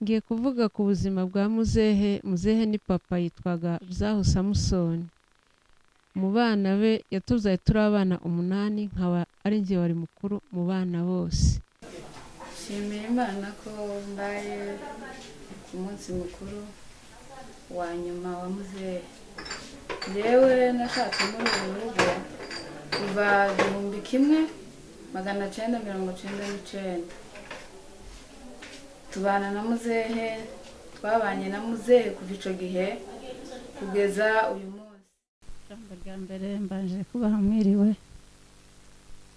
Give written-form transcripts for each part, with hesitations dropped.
Ngiye kuvuga ku buzima bwa muzehe. Muzehe ni papa yitwaga Byaho Samusoni. Mu bana be yatuzaye turi abana 8, nkaba ari njye wari mukuru mu bana bose. Nshimira Imana ko mbaye ku munsi mukuru wa nyuma wa muzehe. Yewe nashatse muri uru rugo kuva 1999. Tubana na muzehe, twabanye na muzehe kuva ico gihe kugeza uyu munsi. Ijambo rya mbere mbanje kubaha mwiriwe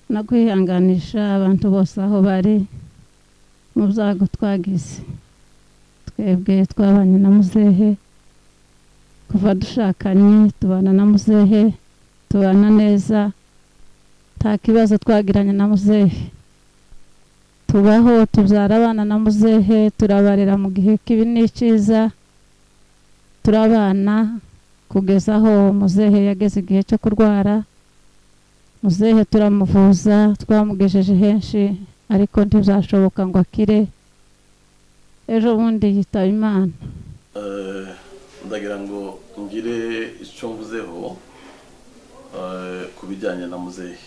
no kwihanganisha abantu bose aho bari mu byago twagize. Twebwe twabanye na muzehe kuva dushakanye, tubana na muzehe, tubana neza, nta kibazo twagiranye na muzehe. Tubaho tubyara abana na muzehe, turabarera mu gihe kibi n'icyiza, turabana kugeza aho muzehe yageze igihe cyo kurwara. Muzehe turamuvuza, twamugejeje henshi ariko ntibizashoboka ngo akire. Ejo bundi yitaba Imana. Ndagira ngo ngire icyo mvuzeho ku bijyanye na muzehe,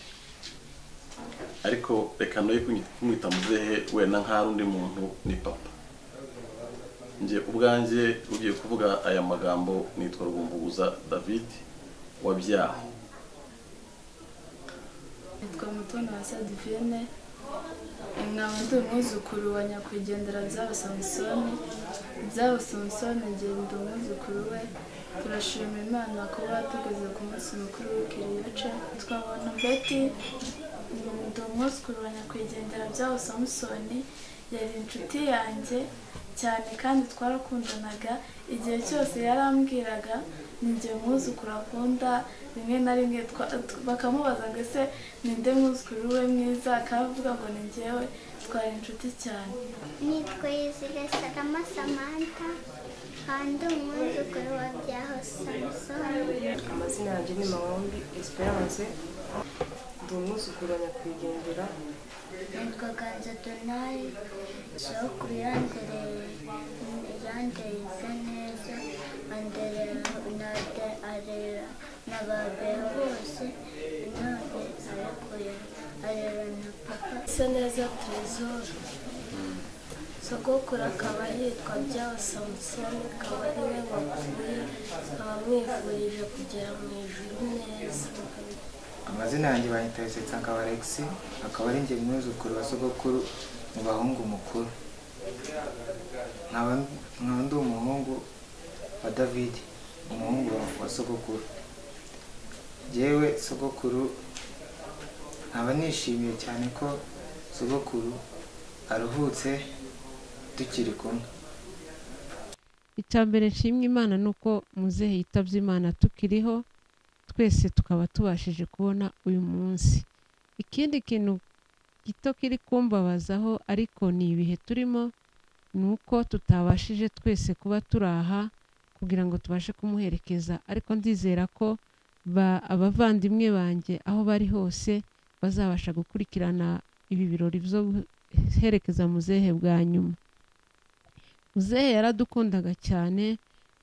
ariko reka noye kumwita muzehe wenda nk'ari undi muntu, ni papa. Nje ubwanjye ugiye kuvuga aya magambo nitwa Rugumbuguza David wa Byaho. Nitwa Mutoni wa Sadivine, nkaba ndi umwuzukuru wa nyakwigendera Byaho Samusoni. Byaho Samusoni nje ndi umwuzukuru we. Turashima Imana kuba tugeze ku munsi mukuru w'ikiriyoce. Twabona Betty, ndi umwuzukuru wa nyakwigendera Byaho Samusoni. Yari inshuti yanjye cyane kandi twarakundanaga. Igihe cyose yarambwiraga ninjye mwuzukuru akunda. Rimwe na rimwe bakamubaza ngo ese ninde mwuzukuru we mwiza, akavuga ngo ni njyewe. Twari inshuti cyane. Nitwa Yizire Salama Samantha, kandi umwuzukuru wa Byaho Samusoni. Amazina yanjye ni Mahombi Esperance, ndi umwuzukuru wa nyakwigendera. Nitwa Ganza Donari, sokuru yandereza neza, arera n'ababeho bose, none arera na papa. Seneza Trezor, sogokuru akaba yitwa Byaho Samusoni, akaba ari we wapfuye. Nkaba mwifurije kugera mu ijuru neza. Amazina yanjye banyita Setsankaba Alex, akaba ari njye mwuzukuru wa sogokuru mu bahungu mukuru. Nkaba ndi umuhungu wa David, umuhungu wa sogokuru. Jewe sogokuru nkaba nishimiye cyane ko sogokuru aruhutse tukiri kumwe. Icyambere nshimye Imana nuko muzehe yitabye Imana tukiriho, twese tukaba tubashije kubona uyu munsi. Ikindi kintu gito kiri kumbabazaho ariko ni ibihe turimo, nuko tutabashije twese kuba turaha kugira ngo tubashe kumuherekeza, ariko ndizera ko abavandimwe banjye aho bari hose bazabasha gukurikirana ibi birori byo guherekeza muzehe bwa nyuma. Muzehe yaradukundaga cyane,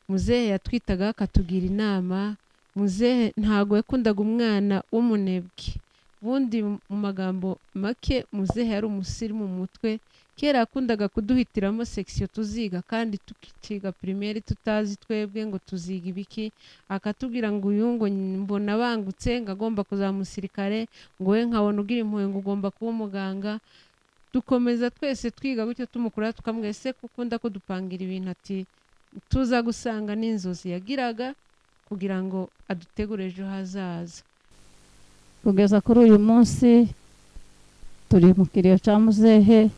muzehe yatwitaga akatugira inama. Muzehe ntago yakundaga umwana w'umunebwe. Bundi mu magambo make, muzehe yari umusirimu mu mutwe. Kera yakundaga kuduhitiramo section tuziga, kandi tukiga primaire tutazi twebwe ngo tuziga ibiki. Akatubwira ngo uyu ngo mbona bangutse ngagomba kuzamusirikare, ngo we nkabona ugira impuhwe ngo ugomba kuba umuganga. Dukomeza twese twiga gutyo tumukura, tukamwese kukunda ko dupangira ibintu, ati tuza gusanga n'inzozi yagiraga kugira ngo adutegure ejo hazaza. Kugeza kuri uyu munsi turi mu kiriyo cya muzehe.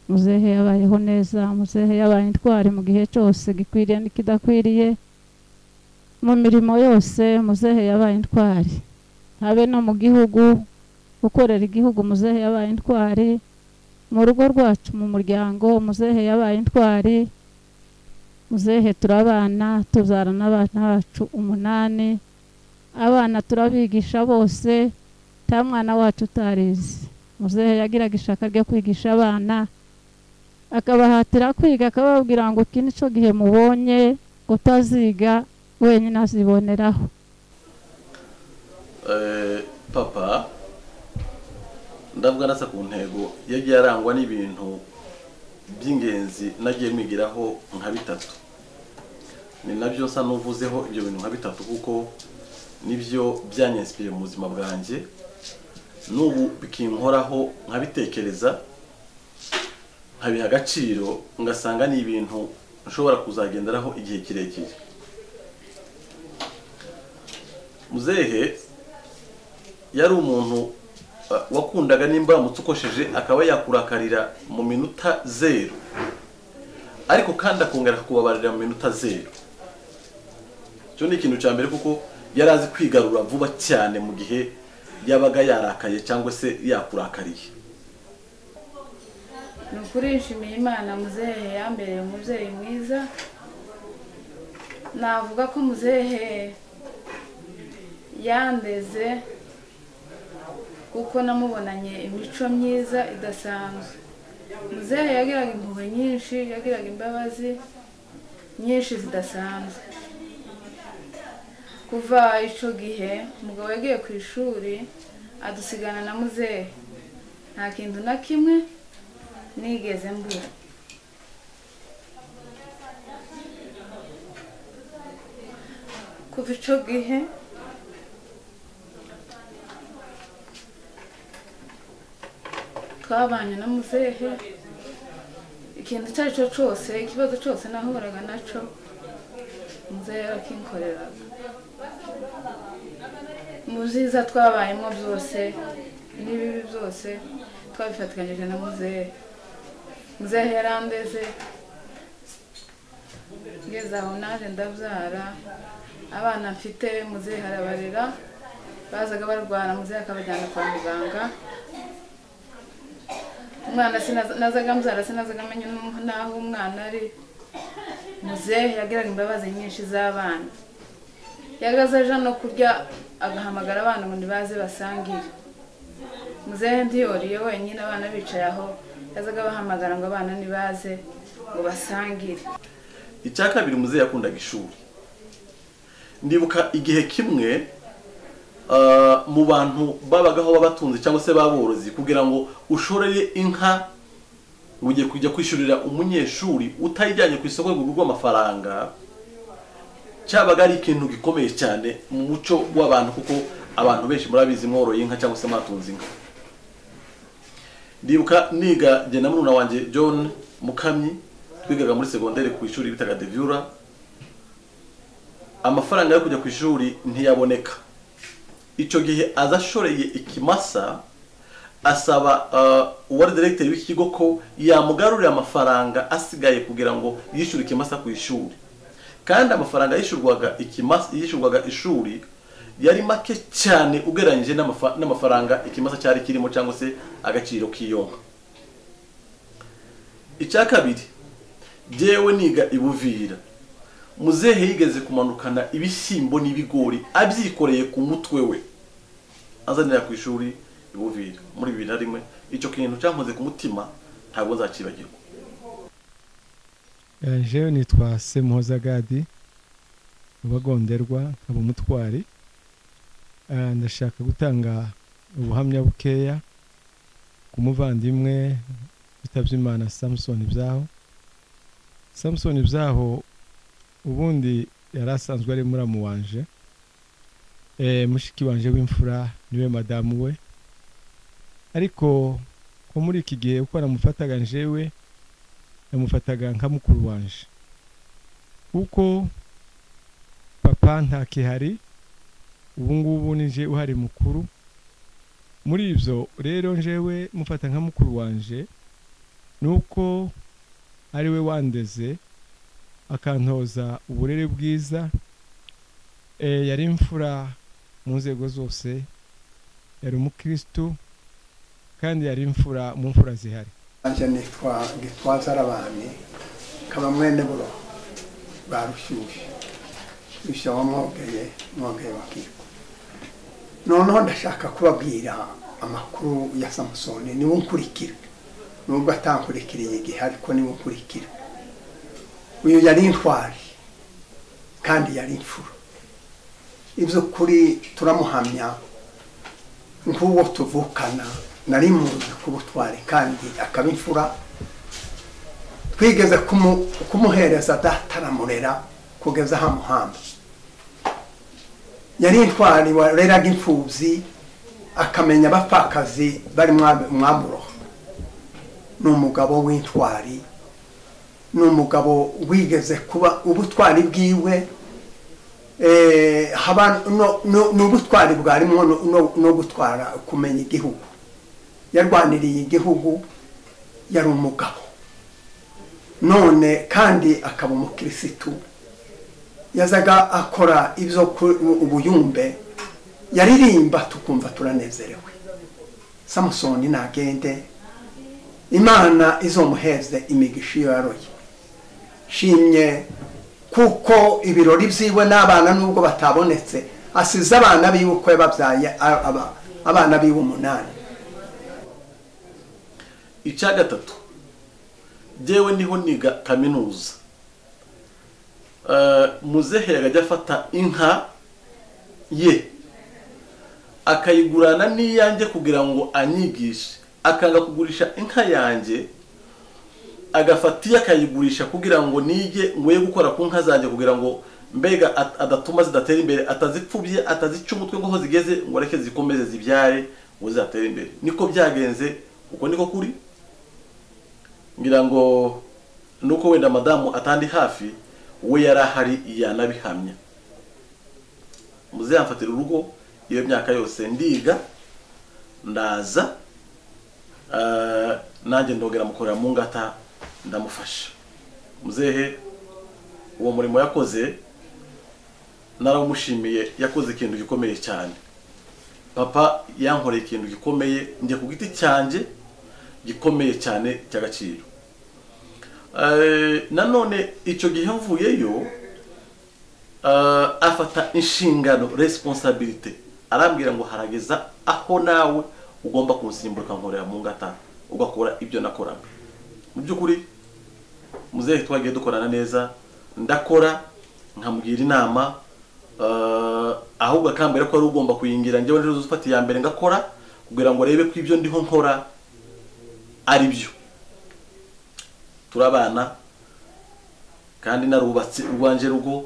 Muzehe yabayeho neza, muzehe yabaye intwari mu gihe cyose gikwiriye n'ikidakwiriye. Mu mirimo yose muzehe yabaye intwari, habe no mu gihugu, gukorera igihugu muzehe yabaye intwari. Mu rugo rwacu mu muryango muzehe yabaye intwari. Muzehe turabana, tuzarana abana bacu 8. Abana turabigisha bose, nta mwana wacu utarize. Muzehe yagiraga ishaka ryo kwigisha abana, akabahatira kwiga, akababwira ngo iki nico gihe mubonye utaziga wenyine aziboneraho. Papa ndavuga nasa ku ntego yagiye arangwa n'ibintu by'ingenzi nagiye mwigiraho nka bitatu. Ni nabyo nsa nuvuzeho ibyo bintu nka bitatu kuko nibyo byanyensipiye mu buzima bwanjye, n'ubu bikinkoraho nkabitekereza nkabiha agaciro, ngasanga ni ibintu nshobora kuzagenderaho igihe kirekire. Muzehe yari umuntu wakundaga nimba uramutse ukosheje akaba yakurakarira mu minota 0, ariko kandi akongera kubabarira mu minota 0. Cyo ni ikintu cya mbere kuko yari azi kwigarura vuba cyane mu gihe yabaga yarakaye cyangwa se yakurakariye. Ni ukuri nshimiye Imana, muzehe yambereye umubyeyi mwiza. Navuga ko muzehe yandeze kuko namubonanye imico myiza idasanzwe. Muzehe yagiraga impuhwe nyinshi, yagiraga imbabazi nyinshi zidasanzwe. Kuva ico gihe umugabo yagiye ku ishuri adusigana na muzehe, nta kintu na kimwe nigeze mbura. Kuva ico gihe twabanye na muzehe, ikintu cyari cyo cyose, ikibazo cyose nahuraga naco muzehe yarakinkoreraga. Mu byiza twabayemo byose n'ibibi byose twabifatikanyije na muzehe. Muzehe yarandeze, ngeze aho naje ndabyara, abana mfite muzehe arabarera, bazaga barwara muzehe akabajyana kwa muganga. Umwana nazaga mbyara sinazaga menya naho umwana ari. Muzehe yagiraga imbabazi nyinshi z'abana, yagaze aje no kurya agahamagara abana ngo nibaze basangire. Muzehe ndiyoriye wenyine abana bicaye aho, yazaga bahamagara ngo abana nibaze ngo basangire. Icya kabiri, muzehe yakundaga ishuri. Ndibuka igihe kimwe mu bantu babagaho babatunze cyangwa se baborozi, kugira ngo ushoreye inka ugiye kujya kwishurira umunyeshuri utayijyanye ku isoko rw'amafaranga, cyabaga ari ikintu gikomeye cyane mu muco w'abantu, kuko abantu benshi murabizi mworoye inka cyangwa se mwatunze inka. Ndibuka niga jye na murumuna wanjye John Mukamyi, twigaga muri secondaire ku ishuri bitaga Deviura. Amafaranga yo kujya ku ishuri ntiyaboneka. Icyo gihe azashoreye ikimasa, asaba uwari directeur w'iki kigo ko yamugarurira amafaranga asigaye kugira ngo yishyure ikimasa ku ishuri. Kandi amafaranga yishyurwaga ishuri yari make cyane ugereranyije n'amafaranga ikimasa cyari kirimo cyangwa se agaciro k'iyonka. Icya kabiri, jewe niga ibuvira, muzehe yigeze kumanukana ibishyimbo n'ibigori abyikoreye ku mutwe we azanira ku ishuri ibuvira muri 2001. Icyo kintu cyankoze ku mutima ntabwo nzacibagirwa. Jewe nitwa Semuhoza Gadi, ubagonderwa nkaba umutwari. Ndashaka gutanga ubuhamya bukeya ku muvandimwe bitavye Imana Samson Byaho. Samson Byaho ubundi yarasanzwe ari muramu wanje, mushiki wanje w'imfura niwe madamu we, ariko ko muri iki gihe uko aramufataga njewe yamufataga nka mukuru wanje, kuko papa ntakihari, ubu ngubu nije uhari mukuru. Muri ivyo rero njewe mufata nka mukuru wanje, nuko ari we wandeze akantoza uburere bwiza. Yari imfura mu nzego zose, yari umukristo kandi yari imfura mu mfura zihari. Anje nitwa Gitwaza Rabani, kaba mwene buro barushyushye rusha wamwogeye wakirwa. Noneho ndashaka kubabwira amakuru ya Samsoni, niwe nkurikira nubwo atankurikiriye igihe ariko niwe nkurikira. Uyu yari intwari kandi yari imfura. Ibyo kuri turamuhamya nk'uwo tuvukana, nari muzi kubutwari kandi akaba imfura. Twigeze kumuhereza dataramurera kugeza hamuhamba. Yari intwari wareraga imfubyi, akamenya abapfakazi bari mwamburo. Ni umugabo w'intwari, ni umugabo wigeze kuba ubutwari bwiwe n'ubutwari bwarimo no gutwara kumenya igihugu. Yarwaniriye igihugu, yari umugabo none kandi akaba umukirisitu. Yazaga akora ibyo ubuyumbe, yaririmba tukumva turanezerewe. Samusoni nagende, Imana izomuheze imigisha iyo yaroye. Shimye kuko ibirori byiwe n'abana nubwo batabonetse, asize abana biwe uko yababyaye abana biwe 8. Icya gatatu, jewe niho niga kaminuza. Muzehe yajya afata inka ye akayigurana n'iyanjye kugira ngo anyigishe, akanga kugurisha inka yanjye agafata iyo akayigurisha kugira ngo nige ngoye gukora ku nka zanjye kugira ngo mbega adatuma zidatera imbere, atazipfubye, atazica umutwe ngo ho zigeze ngo reke zikomeze zibyare ngo zizatere imbere. Niko byagenze, uko niko kuri. Ngira ngo nuko wenda madamu atandi hafi, we yarahari yanabihamya. Muzehe amfatira urugo iyo myaka yose ndiga, ndaza nanjye ndogera mukorera mu ngata ndamufasha. Muzehe uwo murimo yakoze naramushimiye, yakoze ikintu gikomeye cyane. Papa yankoreye ikintu gikomeye njye ku giti cyanjye gikomeye cyane cy'agaciro. Nanone icyo gihe mvuyeyo afata inshingano, responsibility, arambwira ngo harageza aho nawe ugomba kunsimbuka nkorera mu ngata ugakora ibyo nakoraga. Mu by'ukuri muzehe twagiye dukorana neza, ndakora nkamugira inama, ahubwo akambera ko ari ugomba kuyingira njyewe nje uzufata ya mbere ngakora kugira ngo rebe ko ibyo ndiho nkora ari byo. Turabana kandi narubatse urwanje rugo,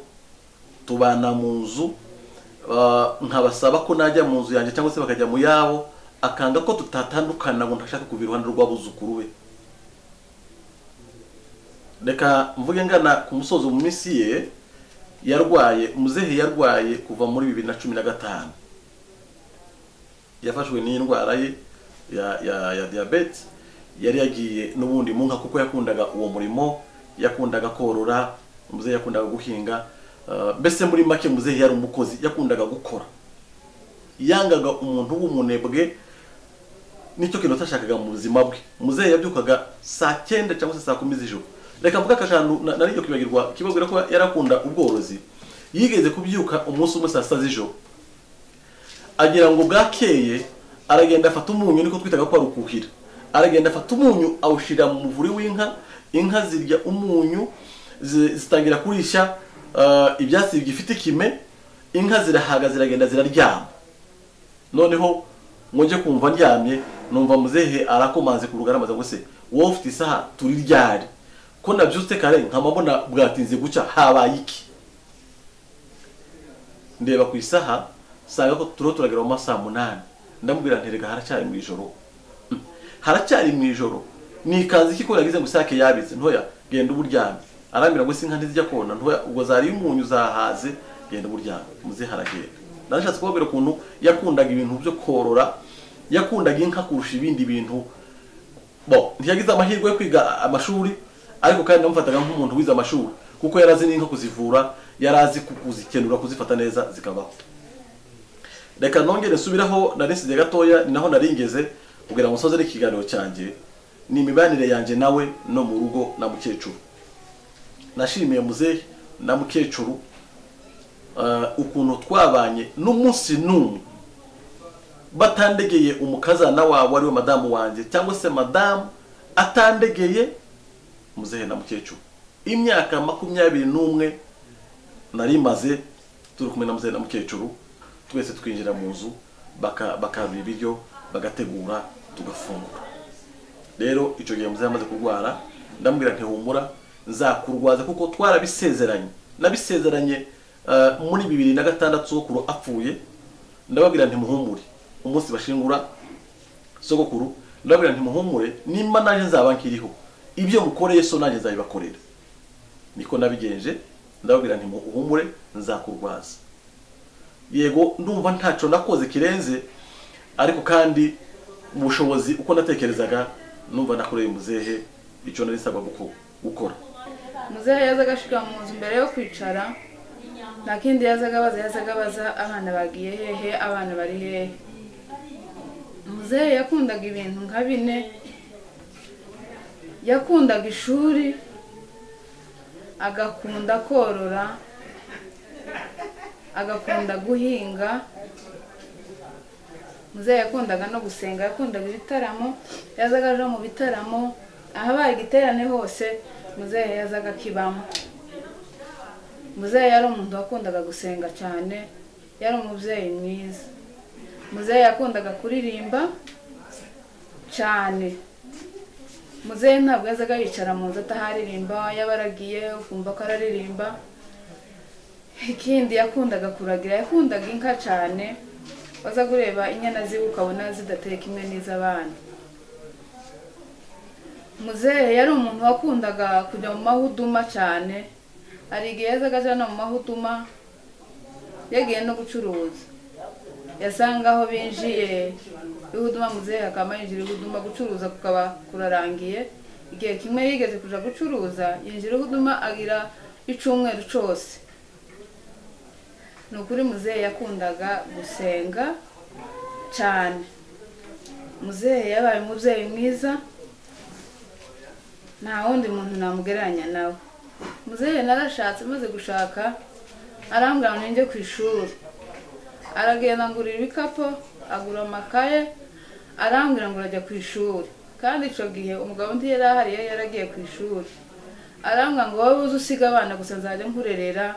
tubana mu nzu, nkabasaba ko najya mu nzu yanjye cyangwa se bakajya mu yabo, akanga ko tutatandukana ngo ntashaka kuva iruhande rw'abuzukuru be. Reka mvuge ngana ku musozo mu minsi ye yarwaye. Muzehe yarwaye kuva muri 2015, yafashwe n'indwara ye ya diabetes. Yari yagiye n'ubundi mu nka kuko yakundaga uwo murimo, yakundaga korora, muzehe yakundaga guhinga. Mbese muri make muzehe yari umukozi, yakundaga gukora, yangaga umuntu w'umunebwe. Nicyo kintu atashakaga mu buzima bwe. Muzehe yabyukaga saa 9 cyangwa se saa 10 z'ijoro. Reka mvuga akantu nariyo kwibagirwa, kibabwira ko yarakunda ubworozi. Yigeze kubyuka umunsi umwe saa 6 z'ijoro, agira ngo bwakeye aragenda afata umunyu, niko twitaga ko ari ukuhira. Aragenda afata umunyu awushira mu muvuri w'inka, inka zirya umunyu, zitangira kurisha ibyatsi bigifite kime, inka zirahaga ziragenda ziraryama. Noneho ngonje kumva ndyamye, numva muzehe arakomanze ku rugara, amaze ngo se wowe ufite isaha turi ryari ko nabyutse kare nkamabona bwatinze guca, habaye iki? Ndeba ku isaha sanga ko turagera mu masaha 8. Ndamubwira nterega haracyari mu ijoro, haracyari mu ijoro. Nikazi iki ko yagize ngo sake yabize, ntoya genda uburyame. Arambira ngo sinka ntizijya kona, ntoya ubwo zari umunyu zahaze, genda uburyame. Muzehe haragenda. Narashatse kubabwira ukuntu yakundaga ibintu byo korora, yakundaga inka kurusha ibindi bintu. Ntiyagize amahirwe yo kwiga amashuri, ariko kandi namufataga nk'umuntu wize amashuri kuko yarazi n'inka kuzivura, yarazi kuzikenura, kuzifata neza zikabaho. Reka nongere nsubiraho narisize gatoya, ni naho naringeze kugira ngo nsoze n'ikiganiro cyanjye. Ni imibanire yanjye nawe no mu rugo na mukecuru. Nashimiye muzehe na mukecuru ukuntu twabanye n'umunsi n'umwe batandegeye umukazana wabo ari we madamu wanjye, cyangwa se madamu atandegeye muzehe na mukecuru. Imyaka 21 nari maze turi kumwe na muzehe na mukecuru, twese twinjira mu nzu bakarura ibiryo bagategura tugafungura. Rero icyo gihe muzehe amaze kurwara ndambwira nti humura nzakurwaza kuko twarabisezeranye. Nabisezeranye muri 2006 sogokuru apfuye, ndababwira nti muhumure umunsi bashingura sogokuru, ndababwira nti muhumure nimba naje nzaba nkiriho ibyo mukoreye so naje nzabibakorera. Niko nabigenje, ndababwira nti muhumure nzakurwaza. Yego ndumva ntaco nakoze kirenze, ariko kandi ubushobozi uko natekerezaga numva nakoreye muzehe icyo nari nsabwa gukora. Muzehe yazaga ashika mu nzu mbere yo kwicara, nta kindi yazaga baza abana bagiye hehe, abana bari hehe. Muzehe yakundaga ibintu nka bine. Yakundaga ishuri, agakunda korora, agakunda guhinga. Muzehe yakundaga no gusenga, yakundaga ibitaramo, yazaga aje mu bitaramo, ahabaye igiterane hose muzehe yazaga kibamo. Muzehe yari umuntu wakundaga gusenga cyane, yari umubyeyi mwiza. Muzehe yakundaga kuririmba cyane. Muzehe ntabwo yazaga yicara mu nzu ataharirimba, yabaragiye ukumva ko araririmba. Ikindi yakundaga kuragira, yakundaga inka cyane, waza kureba inyana ziwe ukabona zidateye kimwe n'iz'abana. Muzehe yari umuntu wakundaga kujya mu mahuduma cyane, hari igihe yazaga ajana mu mahuduma yagiye no gucuruza. Yasanga aho binjiye ihuduma muzehe akaba yinjira ihuduma gucuruza kukaba kurarangiye. Igihe kimwe yigeze kuja gucuruza yinjira ihuduma agira icumweru cyose. Nukuri muzehe yakundaga gusenga cyane. Muzehe yabaye umubyeyi mwiza, nta wundi muntu namugereranya nawe. Muzehe narashatse, maze gushaka arambwira ngo njye ku ishuri. Aragenda ngurira ibikapo, agura amakaye, arambwira ngo urajya ku ishuri. Kandi ico gihe umugabo ndi yari ahari, yaragiye ku ishuri. Arambwira ngo wowe uzi usiga abana gusa nzajya nkurerera,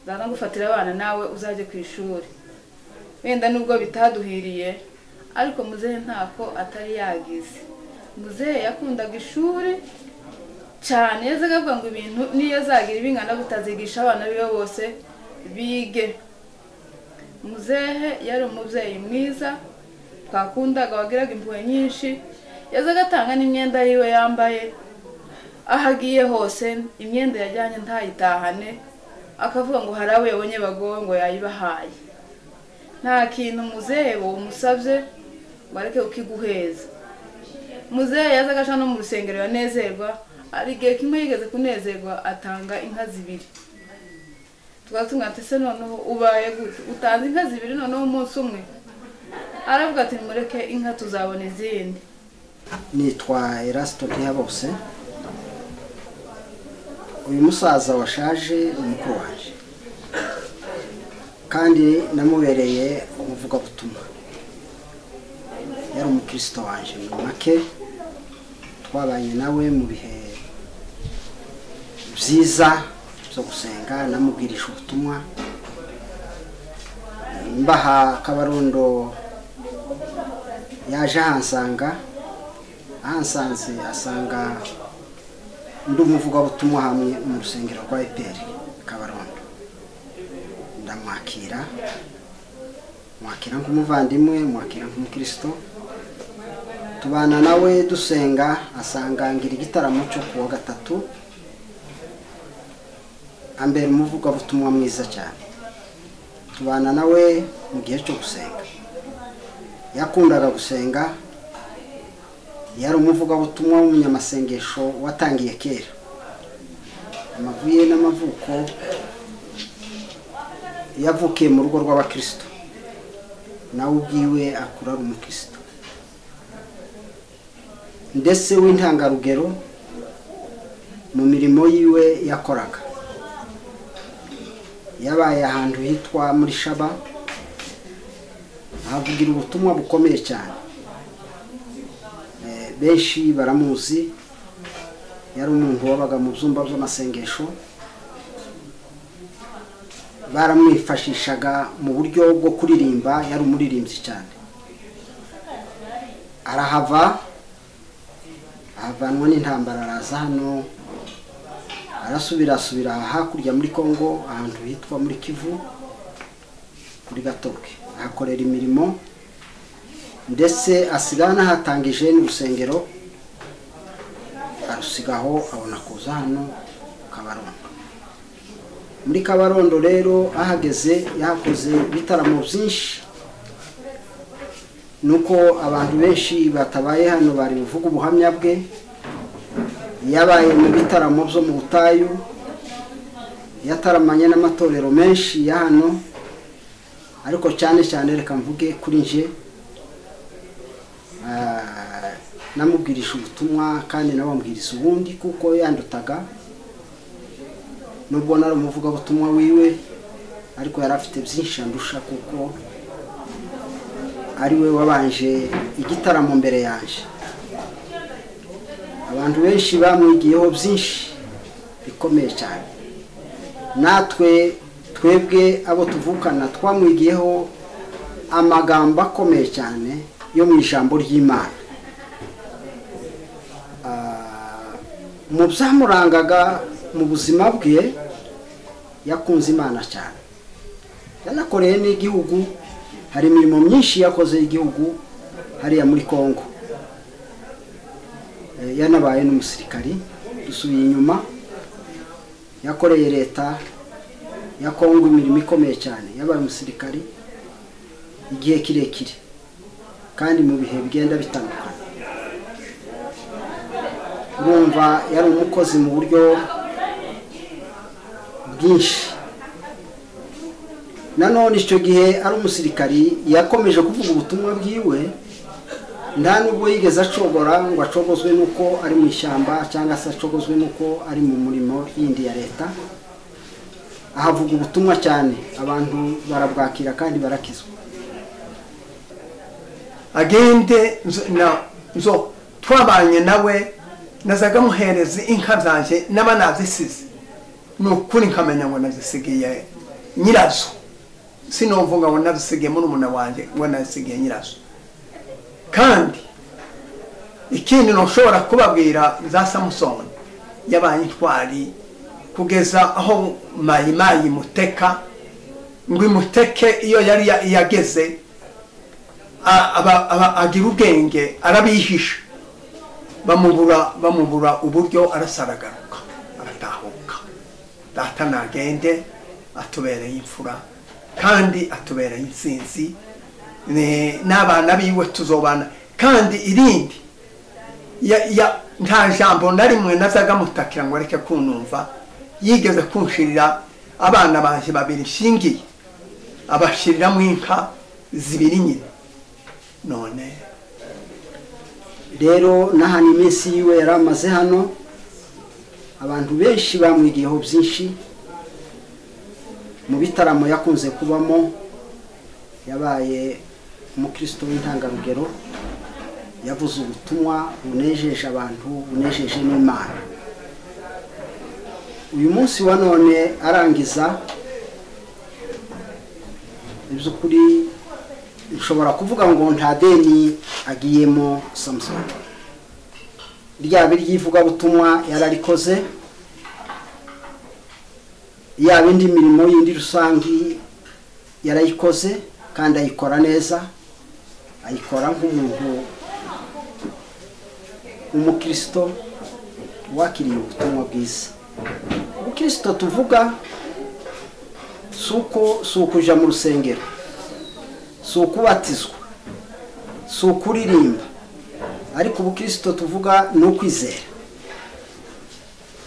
nzaza ngufatira abana nawe uzaje ku ishuri. Wenda nubwo bitaduhiriye, ariko muzehe ntako atari yagize. Muzehe yakundaga ishuri cyane, yazaga avuga ngo ibintu niyo zagira ibingana butazigisha abana biwe bose bige. Muzehe yari umubyeyi mwiza, twakundaga, wagiraga impuhwe nyinshi. Yazaga atanga n'imyenda yiwe yambaye, ahagiye hose imyenda yajyanye ntayitahane, akavuga ngo hari abo yabonye bagowe ngo yayibahaye. Nta kintu muzehe umusabye bareke ukiguheza. Muzehe yazaga aca no mu rusengero yanezerwa, ari igihe kimwe yigeze kunezerwa atanga inka 2. Tugatumwa ati se noneho ubaye gute utanze inka 2 noneho umunsi umwe? Aravuga ati mureke inka tuzabona izindi. Nitwa Erasto Ntiyabose. Uyu musaza washaje umukuru wanje, kandi namubereye umuvuga butumwa. Yari umukristo wanje mu make, twabanye nawe mu bihe byiza byo gusenga, namubwirisha ubutumwa. Mbaha Kabarondo yaje ahansanze asanga ndi umuvuga butumwa hamwe mu rusengero rwa EPR Kabarondo. Ndamwakira nk'umuvandimwe, mwakira nk'umukristo. Tubana nawe dusenga, asanga ngira igitaramo cyo kuwa gatatu, ambere umuvuga butumwa mwiza cyane. Tubana nawe mu gihe cyo gusenga, yakundaga gusenga, yari umuvuga butumwa w'umunyamasengesho watangiye kera. Amavuye n'amavuko yavukiye mu rugo rw'abakristo, nawe ubwiwe akura ari umukristo. Ndetse w'intangarugero mu mirimo yiwe yakoraga. Yabaye ahantu hitwa muri Shaba, ahavugira ubutumwa bukomeye cyane. benshi baramuzi, yari umuntu wabaga mu byumba by'amasengesho, baramwifashishaga mu buryo bwo kuririmba, yari umuririmbyi cyane. Arahava, ahavanwa n'intambara, araza hano, asubira hakurya muri Kongo, ahantu hitwa muri Kivu kuri Gatoke, ahakorera imirimo, ndetse asigana n'ahatangije n'urusengero, arusigaho abona kuza hano Kabarondo. Muri Kabarondo rero ahageze yakoze ibitaramo byinshi, nuko abantu benshi batabaye hano bari buvuga ubuhamya bwe. Yabaye mu bitaramo byo mu butayu, yataramanye n'amatorero menshi ya hano, ariko cyane cyane reka mvuge kuri nje, namubwirisha ubutumwa kandi nabambwiriza ubundi kuko yandutaga, nubwo nari umuvuga ubutumwa wiwe, ariko yari afite byinshi andusha kuko ari we wabanje igitaramo mbere yanje. Abantu benshi bamwigiyeho byinshi bikomeye cyane, natwe twebwe abo tuvukana twamwigiyeho amagambo akomeye cyane yo mu ijambo ry'Imana. Mu byamurangaga mu buzima bwe, yakunze Imana cyane, yanakoreye n'igihugu. Hari imirimo myinshi yakoze igihugu hariya muri Kongo, yanabaye n'umusirikari. Dusubiye inyuma, yakoreye leta ya Kongo imirimo ikomeye cyane, yabaye umusirikari igihe kirekire kandi mu bihe bigenda bitandukanye. Urumva yari umukozi mu buryo bwinshi. Nanone icyo gihe ari umusirikari yakomeje kuvuga ubutumwa bwiwe, nta nubwo yigeze acogora ngo acogozwe nuko ari mu ishyamba cyangwa se acogozwe nuko ari mu murimo yindi ya leta. Ahavuga ubutumwa cyane, abantu barabwakira kandi barakizwa. Agende nzo twabanye nawe, nazaga muhereza inka zanje naba nazisize, nukuri nkamenya ngo nazisigiye nyirazo. Sinovuga ngo nazisigiye muri umuna wanje ngo nazisigiye nyirazo. Kandi ikindi noshobora kubabwira za Samusoni, yabaye intwari kugeza aho mayimayi muteka, ngo imuteke iyo yari yageze agira ubwenge, arabihisha, bamubura uburyo, arasaragaruka, aratahuka. Data nagende atubereye imfura kandi atubereye insinzi, n'abana biwe tuzobana. Kandi irindi, nta jambo na rimwe nazaga mutakira ngo areke kunumva. Yigeze kunshirira abana banje babiri shingiye, abashiriramo inka zibiri nyine. None rero nahani iminsi yiwe yaramaze hano, abantu benshi bamwigiyeho byinshi. Mu bitaramo yakunze kubamo, yabaye umukristo w'intangarugero, yavuze ubutumwa bunejeje abantu, bunejeje n'Imana. Uyu munsi wa none arangiza, iby'ukuri nshobora kuvuga ngo nta deni agiyemo Samson. Ryaba iryivuga butumwa yararikoze, yaba indi mirimo yindi rusangi yarayikoze, kandi ayikora neza, ayikora nk'umuntu umukristo wakiriye ubutumwa bwiza. Ubukristo tuvuga si ukuja mu rusengero, si ukubatizwa, si ukuririmba, ariko ubukristo tuvuga ni ukwizera.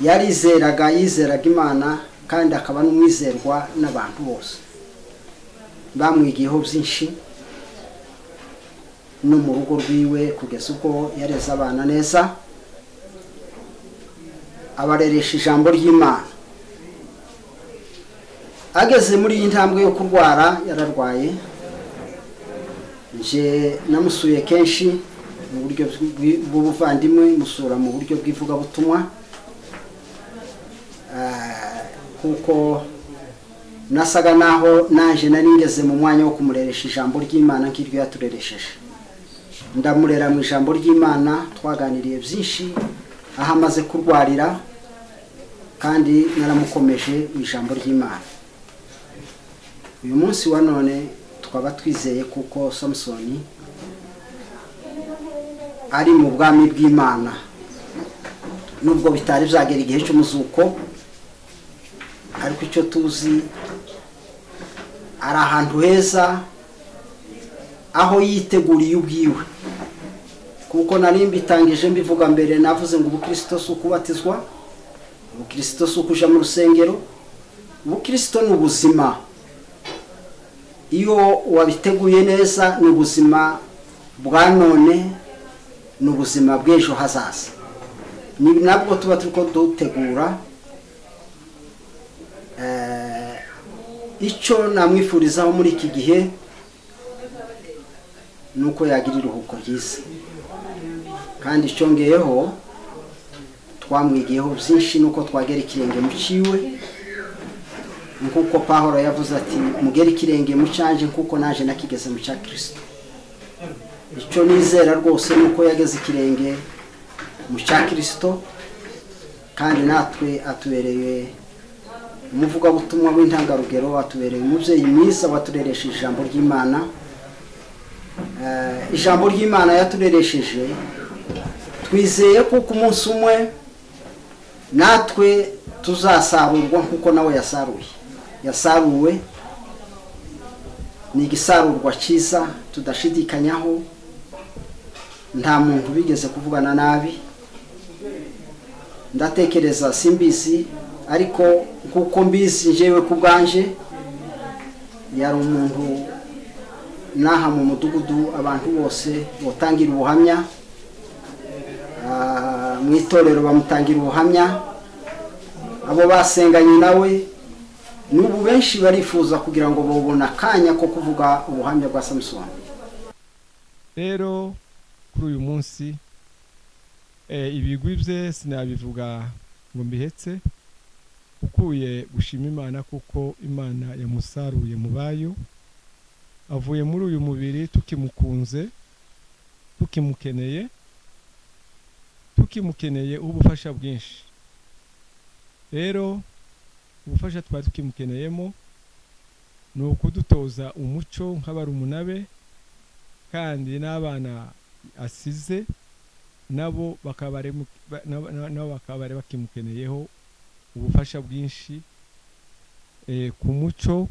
Yarizeraga, yizeraga Imana, kandi akaba n'umwizerwa n'abantu bose. Bamwigiyeho byinshi no mu rugo rwiwe, kugeza ubwo yareze abana neza, abareresha ijambo ry'Imana. Ageze muri iyi ntambwe yo kurwara, yararwaye, nje namusuye kenshi, mu buryo bw'ubuvandimwe, musura mu buryo bw'ivugabutumwa, kuko nasaga naho naje nari ngeze mu mwanya wo kumureresha ijambo ry'Imana nk'iryo yatureresheje. Ndamurera mu ijambo ry'Imana, twaganiriye byinshi aho amaze kurwarira, kandi naramukomeje mu ijambo ry'Imana. Uyu munsi wa none twaba twizeye kuko Samson ari mu bwami bw'Imana, nubwo bitari byagera igihe cy'umuzuko, ariko icyo tuzi ari ahantu heza aho yiteguriye ubwiwe, kuko nari mbitangije mbivuga mbere, navuze ngo ubukristo si ukubatizwa, ubukristo si ukuja mu rusengero, ubukristo ni ubuzima. Iyo wabiteguye neza, ni ubuzima bwa none, ni ubuzima bw'ejo hazaza. Ni nabwo tuba turiko dutegura. Icyo namwifurizaho muri iki gihe nuko yagira iruhuko ryiza, kandi icyongeyeho twamwigiyeho byinshi, nuko twagera ikirenge mu ciwe, nkuko Pawulo yavuze ati mugera ikirenge mu canje nkuko naje nakigeze mu cya Kristo. Icyo nizera rwose nuko yageze ikirenge mu cya Kristo, kandi natwe atubereye umuvugabutumwa w'intangarugero, atubereye umubyeyi mwiza watureresheje ijambo ry'Imana. Ijambo ry'Imana yatureresheje, twizeye kuko umunsi umwe natwe tuzasarurwa nkuko nawe yasaruwe. Ni igisarurwa cyiza tudashidikanyaho, nta muntu bigeze kuvugana nabi. Ndatekereza simbizi, ariko kuko mbizi njyewe ku bwanje, yari umuntu naha mu mudugudu abantu bose botangira ubuhamya, mu itorero bamutangira ubuhamya, abo basenganye nawe n'ubu benshi barifuza kugira ngo babone akanya ko kuvuga ubuhamya bwa Samson. Rero kuri uyu munsi ibigwi bye sinabivuga ngo mbihetse, ukuye gushima Imana kuko Imana yamusaruye mu bayo, avuye muri uyu mubiri tukimukunze, tukimukeneye ubufasha bwinshi. Rero ubufasha twari tukimukeneyemo ni ukudutoza umuco nk'abarumunabe, kandi n'abana asize nabo bakaba bari bakimukeneyeho ubufasha bwinshi ku muco,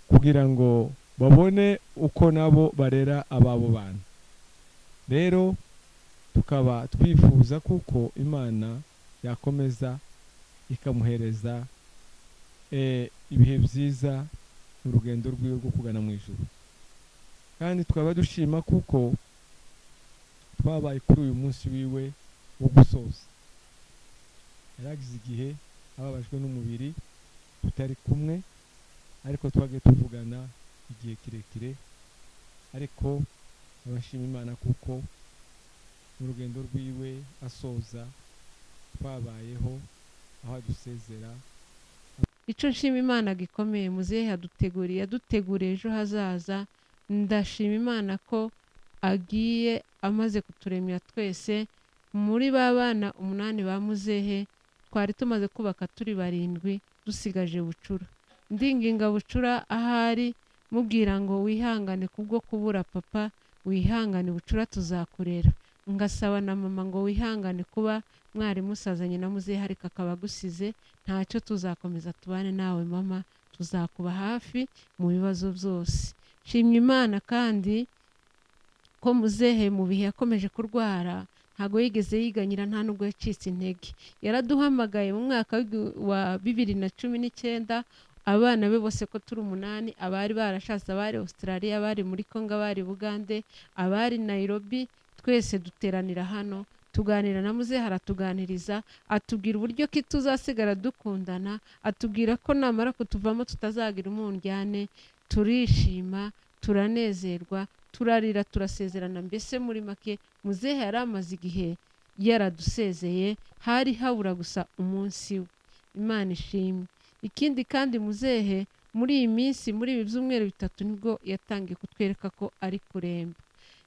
kugira ngo babone uko nabo barera ababo bana. Rero tukaba twifuza kuko Imana yakomeza ikamuhereza ibihe byiza mu rugendo rwiwe rwo kugana mu ijuru. Kandi twaba dushima kuko twabaye kuri uyu munsi wiwe wo gusoza. Yaragize igihe ababajwe n'umubiri tutari kumwe, ariko twagiye tuvugana igihe kirekire, ariko abashima Imana kuko mu rugendo rwiwe asoza twabayeho aho adusezera. Icyo nshima Imana gikomeye, muzehe yaduteguriye ejo hazaza. Ndashima Imana ko agiye amaze kuturemya twese. Muri ba bana 8 ba muzehe twari tumaze kubaka turi 7, dusigaje Bucura. Ndinginga Bucura ahari mubwira ngo wihangane kubwo kubura papa, wihangane Bucura tuzakurera. Ngasaba na mama ngo wihangane kuba mwari musazanye na muzehe ariko akaba gusize, ntacyo tuzakomeza tubane nawe mama, tuzakuba hafi mu bibazo byose. Shimye Imana kandi ko muzehe mu bihe yakomeje kurwara ntago yigeze yiganyira, nta nubwo yacitse intege. Yaraduhamagaye mu mwaka wa 2019, abana be bose ko turi 8, abari barashatse, abari Australia, abari muri Congo, abari Bugande, abari Nairobi, twese duteranira hano tuganira na muzehe. Aratuganiriza, atubwira uburyo ki tuzasigara dukundana, atubwira ko namara kutuvamo tutazagira umundyane. Turishima, turanezerwa, turarira turasezerana. Mbese muri make muzehe yari amaze igihe yaradusezeye, hari habura gusa umunsi we. Imana ishimwe. Ikindi kandi muzehe muri iyi minsi, muri ibi byumweru bitatu nibwo yatangiye kutwereka ko ari kuremba.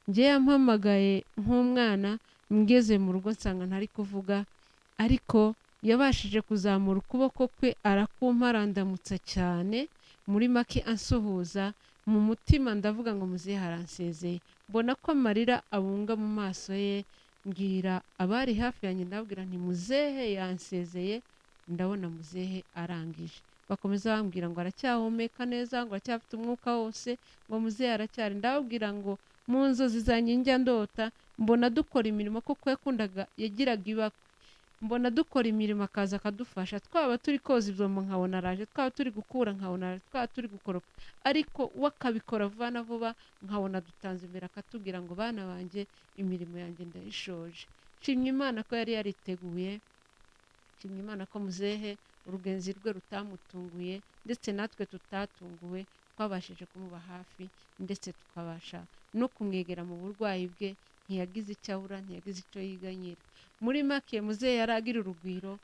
Njye yampamagaye nk'umwana, ngeze mu rugo nsanga ntari kuvuga, ariko yabashije kuzamura ukuboko kwe arakumparandamutsa cyane, muri make ansuhuza. Mu mutima ndavuga ngo muzehe aransezeye. Mbona ko amarira abunga mu maso ye, mbwira abari hafi yanjye ndabwira nti muzehe yansezeye, ndabona muzehe arangije. Bakomeza bambwira ngo aracyahumeka neza, ngo aracyafite umwuka wose, ngo muzehe aracyari. Ndababwira ngo mu nzozi zanjye njya ndota mbona dukora imirimo, kuko yakundaga yagiraga ibakwe. Mbona dukora imirimo akaza akadufasha, twaba turi koza ibyombo nkabona araje, twaba turi gukura nkabona araje, twaba turi gukoropa, ariko we akabikora vuba na vuba, nkabona dutanze imbere akatubwira ngo bana banjye imirimo yanjye ndayishoje. Nshimye Imana ko yari yariteguye, nshimye Imana ko muzehe urugenzi rwe rutamutunguye, ndetse natwe tutatunguwe, twabashije kumuba hafi, ndetse tukabasha no kumwegera mu burwayi bwe. Ntiyagize icyo abura, ntiyagize icyo yiganyira. Muri make muzehe yari agira urugwiro,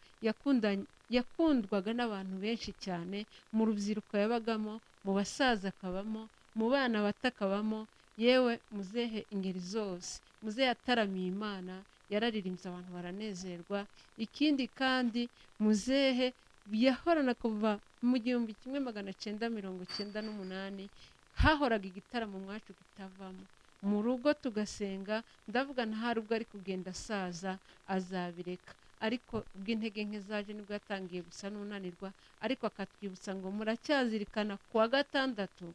yakundwaga n'abantu benshi cyane, mu rubyiruko yabagamo, mu basaza akabamo, mu bana bato akabamo, yewe muzehe ingeri zose. Muzehe yataramiye Imana, yararirimbye abantu baranezerwa. Ikindi kandi muzehe yahorana kuva mu 1998 hahoraga igitaramo mwacu kitavamo, mu rugo tugasenga. Ndavuga ntahari ubwo ari kugenda asaza azabireka, ariko ubw'intege nke zaje nibwo yatangiye gusa n'unanirwa, ariko akatwibutsa ngo muracyazirikana kuwa gatandatu.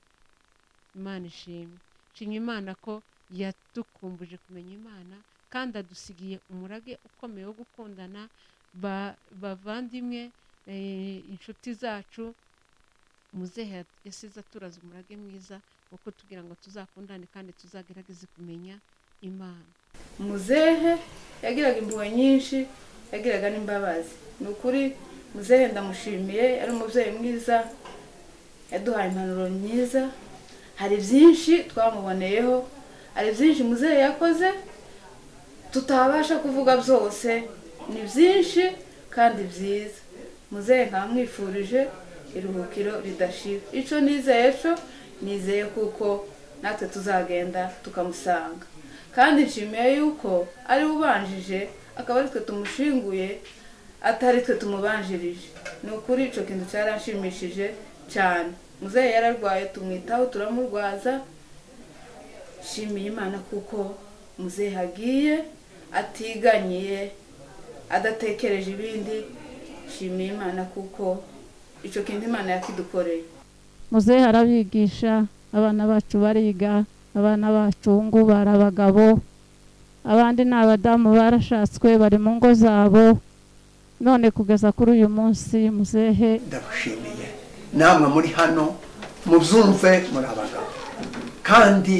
Imana ishimwe. Nshimye Imana ko yatukumbuje kumenya Imana, kandi adusigiye umurage ukomeye wo gukundana. Bavandimwe, inshuti zacu, muzehe yasize aturaza umurage mwiza uko tugira ngo tuzakundane kandi tuzagerageze kumenya Imana. Muzehe yagiraga impuhwe nyinshi, yagiraga n'imbabazi. Ni ukuri muzehe ndamushimiye, yari umubyeyi mwiza, yaduhaye impanuro myiza. Hari byinshi twamuboneyeho, hari byinshi muzehe yakoze tutabasha kuvuga byose, ni byinshi kandi byiza. Muzehe nkamwifurije iruhukiro ridashira. Ico nizeye cyo, nizeye kuko natwe tuzagenda tukamusanga, kandi nshimiye yuko ari ubanjije, akaba ari twe tumushinguye, atari twe tumubanjirije. Ni ukuri ico kintu cyaranshimishije cyane. Muzehe yararwaye, tumwitaho turamurwaza. Nshimiye Imana kuko muzehe agiye atiganyiye, adatekereje ibindi. Nshimiye Imana kuko ico kintu Imana yakidukoreye. muzehe arabigisha, abana bacu bariga, abana bacu ngo barabagabo, abandi n'abadamu barashatswe bari mu ngo zabo. None kugeza kuri uyu munsi muzehe ndabushimiye. Namwe muri hano mubyumve, muri abagabo, kandi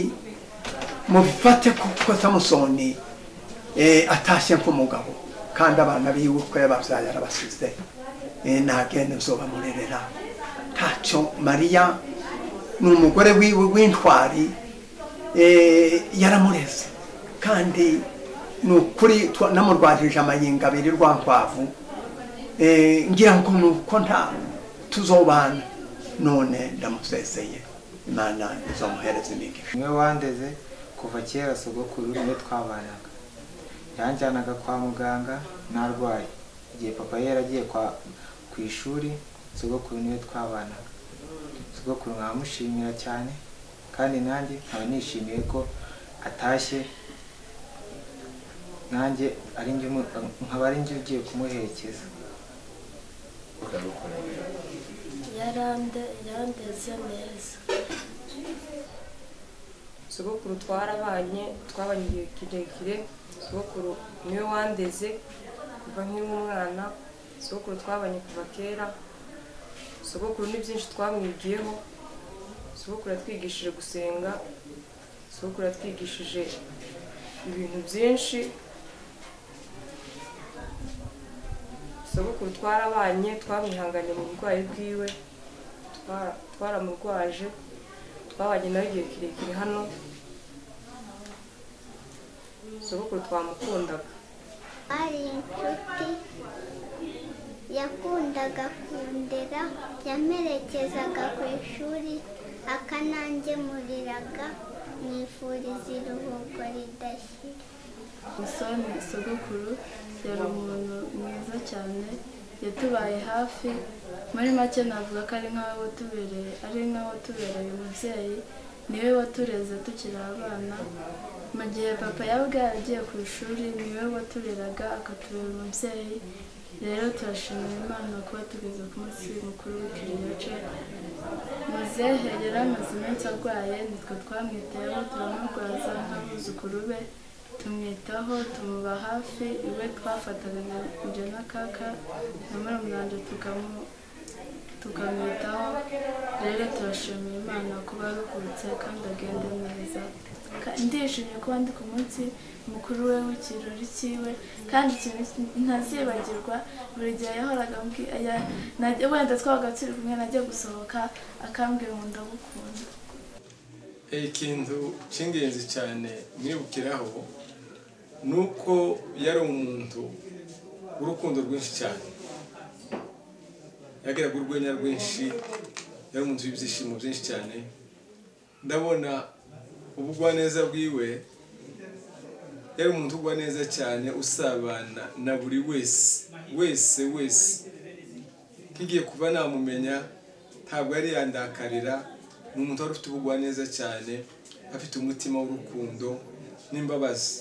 mubifate kuko Samusoni atashye nk'umugabo, kandi abana biwe uko yababyaye arabasize, ntagende nzobamurerera. Ntacyo Mariya ni umugore wiwe w'intwari, yaramureze, kandi ni ukuri namurwajije amayinga abiri rwankwavu, ngira ngo nuko nta tuzobana. None ndamusezeye, Imana izomuhereza imigisha. niwe wandeze kuva kera, sogokuru niwe twabanaga, yanjyanaga kwa muganga narwaye. Igihe papa yaragiye ku ishuri, sogokuru niwe twabanaga. Sogokuru nkamushimira cyane, kandi nanjye nkaba nishimiye ko atashye, nanjye nkaba ari njye ugiye kumuherekeza. yarandeze neza. sogokuru twabanye igihe kirekire. Sogokuru niwe wandeze kuva nkiri umwana. Sogokuru twabanye kuva kera. Sogokuru ni byinshi twamwigiyeho. Sogokuru yatwigishije gusenga. Sogokuru yatwigishije ibintu byinshi. Sogokuru twarabanye, twamwihanganiye mu burwayi bwiwe, twaramurwaje, twabanye nawe igihe kirekire hano. sogokuru twamukundaga. Ari inshuti yakundaga kundera, yamerekezaga ku ishuri akanangemuriraga, mwifuriza iruhuko ridashira. Musoni sogokuru yari umuntu mwiza cyane, yatubaye hafi. Muri make navuga ko ari nk'aho tubereye umubyeyi, niwe watureze tukiri abana. Mu gihe papa yabaga yaragiye ku ishuri niwe watureraga akatubera umubyeyi. Rero turashimira Imana kuba tugeze ku munsi mukuru w'ikiriyo. Muzehe yari amaze iminsi arwaye, nitwe twamwitayeho turamurwaza nk'abuzukuru be, tumwitaho tumuba hafi. Iwe twafataga njye na kaka na murumuna tukamwitaho. Rero turashimira Imana kuba aruhutse kandi agenda neza. Ndishimye kuba ndi ku munsi mukuru we w'ikirori cyiwe, kandi ikintu ntazibagirwa, buri gihe yahoraga wenda twabaga turi kumwe najya gusohoka akambwira ngo ndagukunda. Ikintu cy'ingenzi cyane mwibukiraho ni uko yari umuntu w'urukundo rwinshi cyane, yagiraga urwenya rwinshi, yari umuntu w'ibyishimo byinshi cyane. Ndabona ubugwaneza bwiwe, yari umuntu ugwa neza cyane, usabana na buri wese. Kigiye kuba namumenya ntabwo yari yandakarira, ni umuntu wari ufite ubugwaneza cyane, afite umutima w'urukundo n'imbabazi.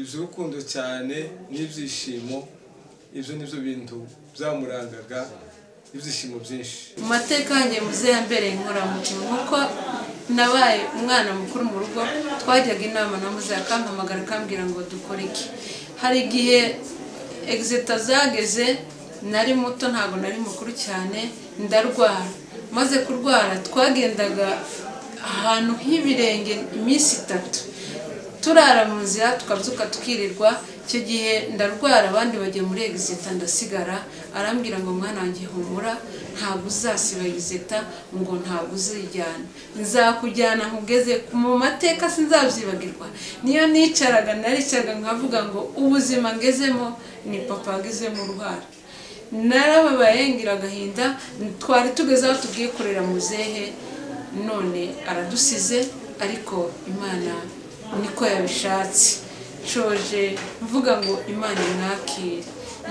Iby'urukundo cyane n'ibyishimo, ibyo nibyo bintu byamurangaga, ibyishimo byinshi. Mu mateka yanjye muzehe mbere inkoramutima, nkuko nabaye umwana mukuru mu rugo, twajyaga inama na muzehe akampamagara akambwira ngo dukore iki. Hari igihe exeta zageze, nari muto ntabwo nari mukuru cyane, ndarwara. Maze kurwara twagendaga ahantu h'ibirenge iminsi 3, turara mu nzira tukabyuka tukirirwa. Icyo gihe ndarwara, abandi bagiye muri exeta, ndasigara. Arambwira ngo mwana wanjye humura, ntabwo uzasiba exeta, ngo ntabwo uzijyana, nzakujyana nkugeze mu mateka sinzabyibagirwa. Niyo naricaraga nkavuga ngo ubuzima ngezemo ni papa wagizemo uruhare. Narababaye ngira agahinda, twari tugeze aho tugiye kurera muzehe, none aradusize, ariko Imana niko yabishatse. Shoje mvuga ngo Imana imwakire.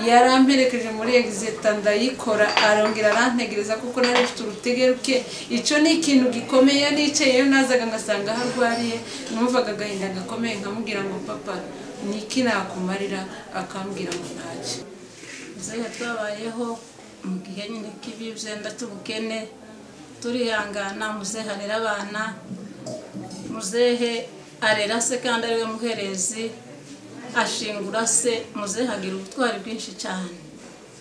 Yaramperekeje muri exeta ndayikora, arongera arantegereza kuko nari mfite urutegeruke. Icyo ni ikintu gikomeye, nicayeyo nazaga ngasanga harwariye, numvaga agahinda gakomeye, nkamubwira ngo papa niki nakumarira, akambwira ngo ntacyo. Muzehe twabayeho mu gihe nyine k'ibibye ndatubukene, turihangana. Muzehe arera abana, muzehe arera se kandi ariwe muherezi, ashingura se. Muzehe agira ubutwari bwinshi cyane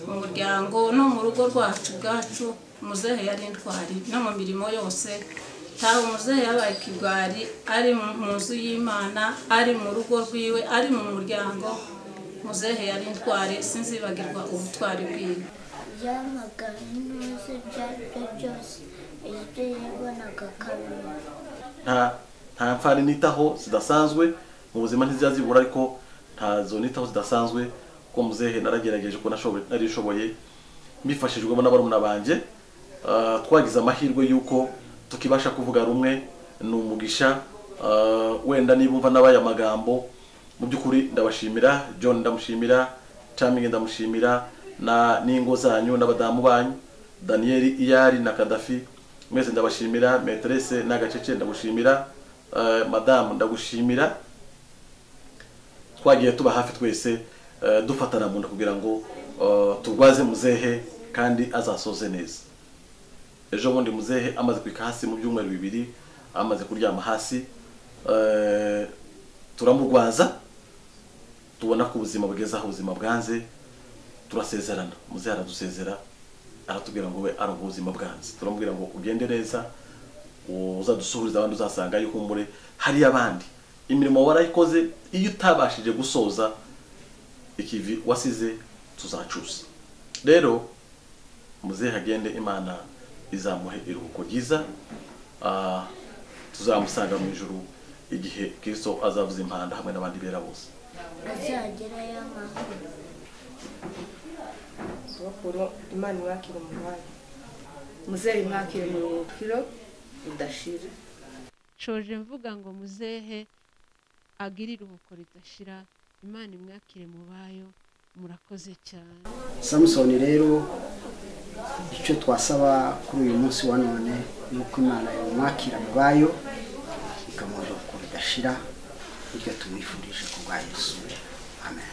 mu muryango no mu rugo rwacu bwacu. Muzehe yari intwari no mu mirimo yose. Ntawe muzehe yabaye ikigwari, ari mu nzu y'Imana, ari mu rugo rwiwe, ari mu muryango. Muzehe yari intwari, sinzibagirwa ubutwari bwiwe. Yamagana intuzi ibyo ari byo byose, ibyo yibonaga kabiri. nta mfani nitaho zidasanzwe mu buzima ntizazibura, ariko ntazo nitaho zidasanzwe ko muzehe naragerageje ko narishoboye mbifashijwemo n'abarumuna banje. Twagize amahirwe yuko tukibasha kuvuga rumwe, ni umugisha. Wenda nibumva nabaye amagambo, mu by'ukuri ndabashimira. John ndamushimira, Chaming ndamushimira, n'ingo zanyu n'abadamu banyu, Daniel, Iyari na Kadafi, mwese ndabashimira. Maîtresse n'Agacece ndagushimira, Madame ndagushimira. Twagiye tuba hafi twese, dufatana mu nda kugira ngo turwaze muzehe kandi azasoze neza. Ejo bundi muzehe amaze kwika hasi mu byumweru 2, amaze kuryama hasi, turamurwaza, tubona ko ubuzima bugeze aho ubuzima bwanze, turasezerana. Muzehe aradusezera, aratubwira ngo we ari ubuzima bwanze. Turamubwira ngo ugende neza, uzadusuhuriza abandi, uzasanga y'ihumure hari abandi. Imirimo warayikoze, iyo utabashije gusoza ikivi wasize tuzacuza. Rero muzehe agende, Imana izamuhe iruhuko ryiza, tuzamusanga mu ijuru igihe Kristo azavuza impanda hamwe n'abandi bera bose? azagerayo amahoro. sogokuru Imana imwakire mu bayo. muzehe mwakire mu ruhukiro rudashira. shoje mvuga ngo muzehe agire iruhuko ridashira, Imana imwakire mu bayo. Murakoze cyane. Samusoni rero icyo twasaba kuri uyu munsi wa none ni uko Imana yamwakira mu bayo ikamuha iruhuko ridashira, bityo tumwifurije ku bwa Yesu. Amen.